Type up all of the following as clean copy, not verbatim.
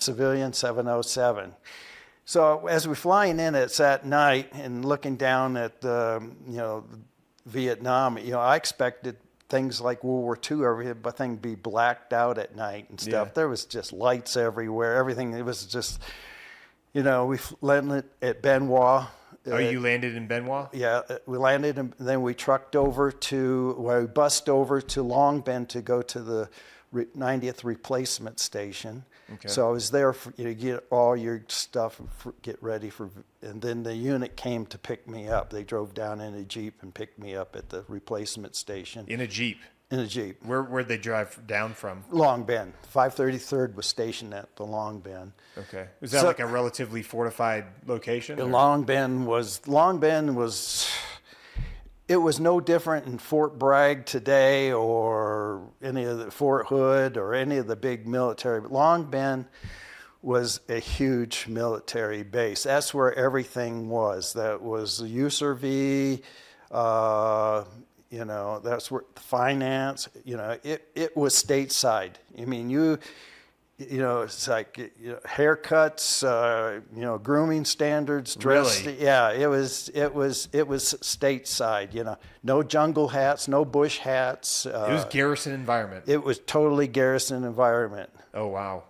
civilian 707. So as we're flying in, it's at night and looking down at Vietnam. I expected things like World War II, everything be blacked out at night and stuff. Yeah. There was just lights everywhere. Everything. It was just, we landed at Benoit. Oh, you landed in Benoit? Yeah, we landed and then we trucked over we bussed over to Long Binh to go to the 90th replacement station. Okay. So I was there for you to get all your stuff and get ready and then the unit came to pick me up. They drove down in a Jeep and picked me up at the replacement station. In a Jeep? In a Jeep. Where'd they drive down from? Long Binh. 533rd was stationed at the Long Binh. Okay. Was that like a relatively fortified location? Long Binh was, it was no different in Fort Bragg today or any of the Fort Hood or any of the big military. But Long Binh was a huge military base. That's where everything was. That was the USRV, that's where finance, it was stateside. I mean, it's like haircuts, grooming standards, dress. Really? Yeah, it was stateside. No jungle hats, no bush hats. It was garrison environment. It was totally garrison environment. Oh wow!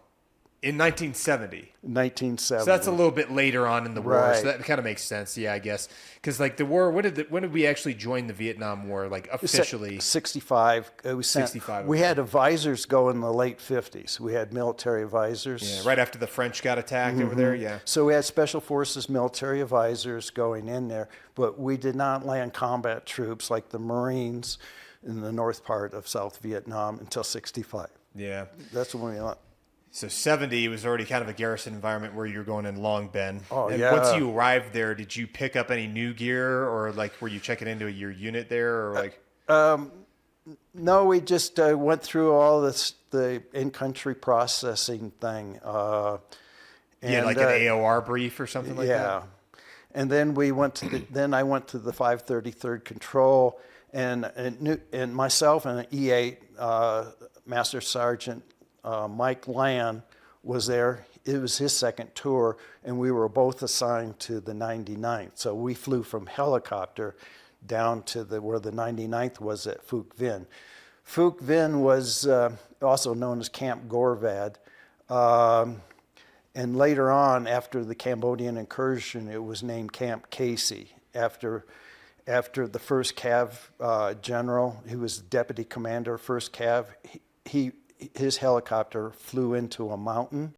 In 1970. 1970. So that's a little bit later on in the war. Right. So that kind of makes sense. Yeah, I guess because like the war. When did we actually join the Vietnam War? Like officially. 65. We 65. We had advisors go in the late 50s. We had military advisors. Yeah, right after the French got attacked over there. Yeah. So we had special forces military advisors going in there, but we did not land combat troops like the Marines in the north part of South Vietnam until 65. Yeah. That's when we. So 70 was already kind of a garrison environment where you're going in Long Binh. Oh, and yeah. once you arrived there, did you pick up any new gear or like were you checking into your unit there or like? No, we just went through all the in-country processing thing. Like an AOR brief or something like that? Yeah. And then we went to then I went to the 533rd Control and myself and an E8 Master Sergeant Mike Land was there. It was his second tour, and we were both assigned to the 99th. So we flew from helicopter down to where the 99th was at Phuc Vinh. Phuc Vinh was also known as Camp Gorvad. And later on, after the Cambodian incursion, it was named Camp Casey after the first Cav general, who was deputy commander, first Cav. His helicopter flew into a mountain